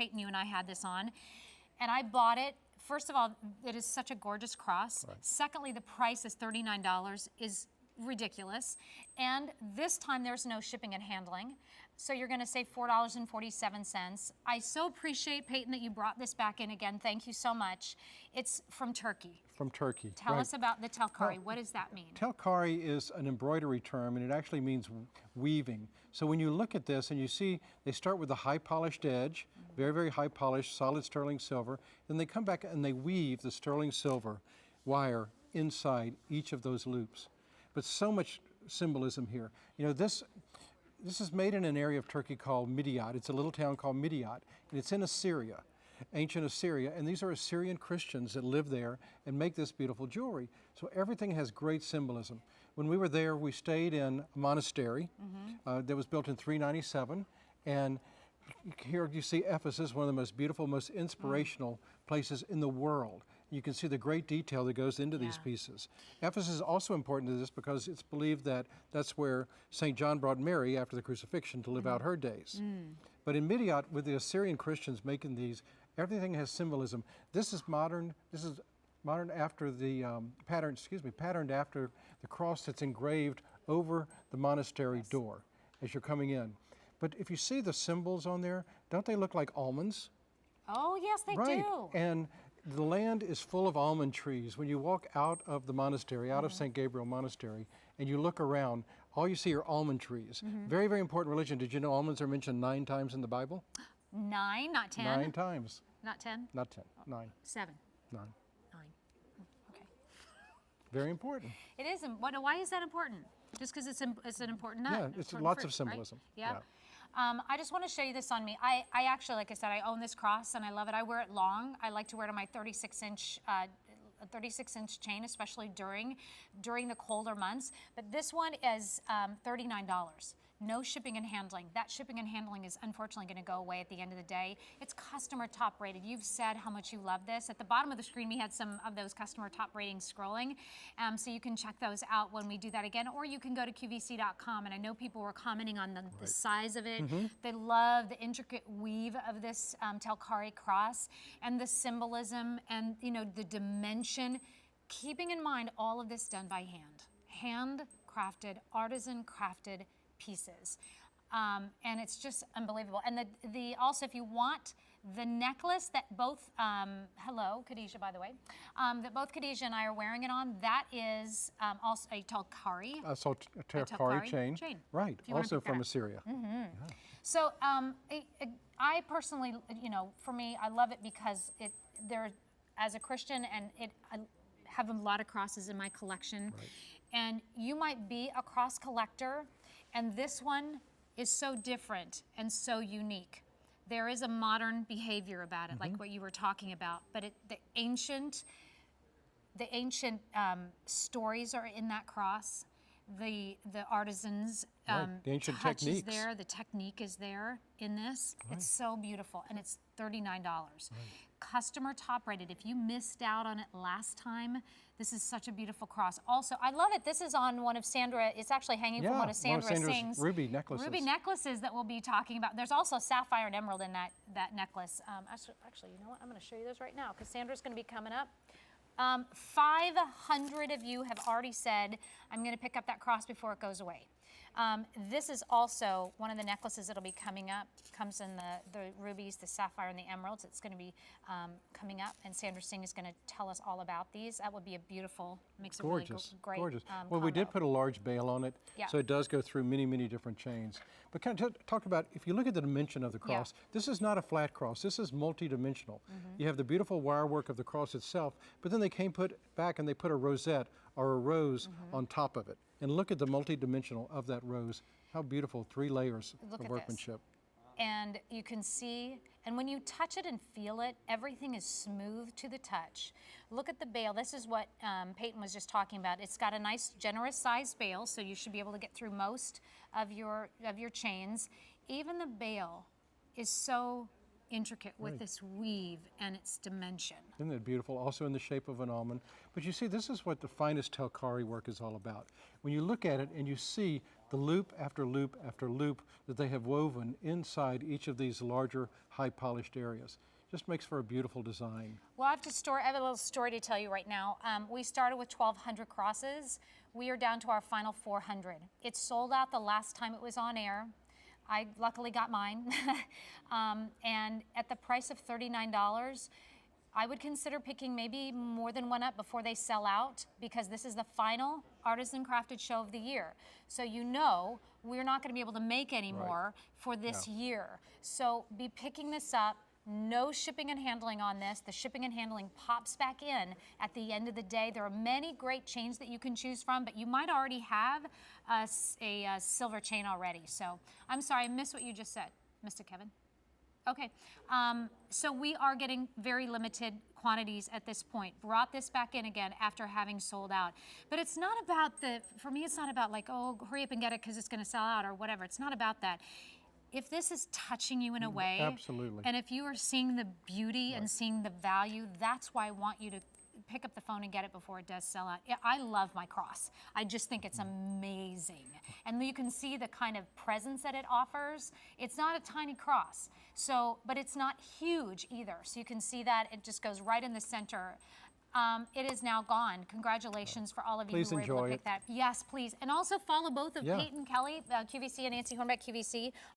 Peyton, you and I had this on, and I bought it. First of all, it is such a gorgeous cross. Right. Secondly, the price is $39, is ridiculous. And this time there's no shipping and handling. So you're gonna save $4.47. I so appreciate, Peyton, that you brought this back in again. Thank you so much. It's from Turkey. From Turkey. Tell right. us about the Telkari. Well, what does that mean? Telkari is an embroidery term, and it actually means weaving. So when you look at this and you see they start with a high polished edge, very, very high polished, solid sterling silver, then they come back and they weave the sterling silver wire inside each of those loops. But so much symbolism here. You know, this is made in an area of Turkey called Midyat. It's a little town called Midyat, and it's in Assyria, ancient Assyria, and these are Assyrian Christians that live there and make this beautiful jewelry. So everything has great symbolism. When we were there, we stayed in a monastery that was built in 397, and here you see Ephesus, one of the most beautiful, most inspirational places in the world. You can see the great detail that goes into these pieces. Ephesus is also important to this because it's believed that that's where St. John brought Mary after the crucifixion to live out her days. But in Midyat, with the Assyrian Christians making these, everything has symbolism. This is modern. This is modern after the patterned after the cross that's engraved over the monastery door as you're coming in. But if you see the symbols on there, don't they look like almonds? Oh, yes, they Right. do. And the land is full of almond trees. When you walk out of the monastery, out of St. Gabriel Monastery, and you look around, all you see are almond trees. Very, very important religion. Did you know almonds are mentioned 9 times in the Bible? 9, not 10? 9 times. Not 10? Not 10, 9. 7. 9. 9. Okay. Very important. It is. Why is that important? Just because it's an important nut. Yeah, it's important lots fruit, of symbolism. Right? Yeah. I just want to show you this on me. I actually, like I said, I own this cross and I love it. I wear it long. I like to wear it on my 36-inch chain, especially during the colder months. But this one is $39. No shipping and handling. That shipping and handling is unfortunately going to go away at the end of the day. It's customer top rated. You've said how much you love this. At the bottom of the screen, we had some of those customer top ratings scrolling. So you can check those out when we do that again, or you can go to qvc.com. And I know people were commenting on the size of it. They love the intricate weave of this Telkari cross and the symbolism and, you know, the dimension. Keeping in mind all of this done by hand. Handcrafted, artisan crafted pieces. And it's just unbelievable. And also, if you want the necklace that both, hello, Khadijah, by the way, that both Khadijah and I are wearing it on, that is also a Telkari. So a Telkari chain. Right, also from Assyria. So I personally, you know, for me, I love it because as a Christian, and I have a lot of crosses in my collection. Right. And you might be a cross collector, and this one is so different and so unique. There is a modern behavior about it, like what you were talking about, but the ancient stories are in that cross. The artisans, the ancient touch techniques. is there, the technique is there in this. It's so beautiful, and it's $39. Customer top rated. If you missed out on it last time, this is such a beautiful cross. Also, I love it. This is on one of Sandra, it's actually hanging from one of Sandra Singh's ruby necklaces. Ruby necklaces that we'll be talking about. There's also sapphire and emerald in that necklace. Actually, you know what? I'm going to show you those right now because Sandra's going to be coming up. 500 of you have already said, I'm going to pick up that cross before it goes away. This is also one of the necklaces that'll be coming up. Comes in the rubies, the sapphire, and the emeralds. It's going to be coming up, and Sandra Singh is going to tell us all about these. That would be a beautiful, makes a really great gorgeous. Well, combo. we did put a large bail on it, so it does go through many, many different chains. But kind of talk about, if you look at the dimension of the cross, this is not a flat cross. This is multi-dimensional. You have the beautiful wire work of the cross itself, but then they put back and they put a rosette or a rose on top of it. And look at the multi-dimensional of that rose. How beautiful, 3 layers of workmanship. And you can see, and when you touch it and feel it, everything is smooth to the touch. Look at the bail. This is what Peyton was just talking about. It's got a nice, generous sized bail, so you should be able to get through most of your chains. Even the bail is so intricate with this weave and its dimension. Isn't that beautiful? Also in the shape of an almond. But you see, this is what the finest Telkari work is all about. When you look at it and you see the loop after loop after loop that they have woven inside each of these larger, high polished areas. Just makes for a beautiful design. Well, I have a little story to tell you right now. We started with 1,200 crosses. We are down to our final 400. It sold out the last time it was on air. I luckily got mine. And at the price of $39, I would consider picking maybe more than one up before they sell out, because this is the final Artisan Crafted Show of the year. So you know we're not going to be able to make any more for this year. So be picking this up. No shipping and handling on this. The shipping and handling pops back in at the end of the day. There are many great chains that you can choose from, but you might already have a silver chain already. So I'm sorry, I missed what you just said, Mr. Kevin. Okay, so we are getting very limited quantities at this point. Brought this back in again after having sold out. But it's not about for me, it's not about like, oh, hurry up and get it because it's gonna sell out or whatever. It's not about that. If this is touching you in a way, absolutely, and if you are seeing the beauty and seeing the value, that's why I want you to pick up the phone and get it before it does sell out. I love my cross. I just think it's amazing. And you can see the kind of presence that it offers. It's not a tiny cross, but it's not huge either. So you can see that it just goes right in the center. It is now gone. Congratulations for all of you who were able to pick that. Yes, please. And also follow both of Peyton Kelly, QVC, and Nancy Hornback, QVC,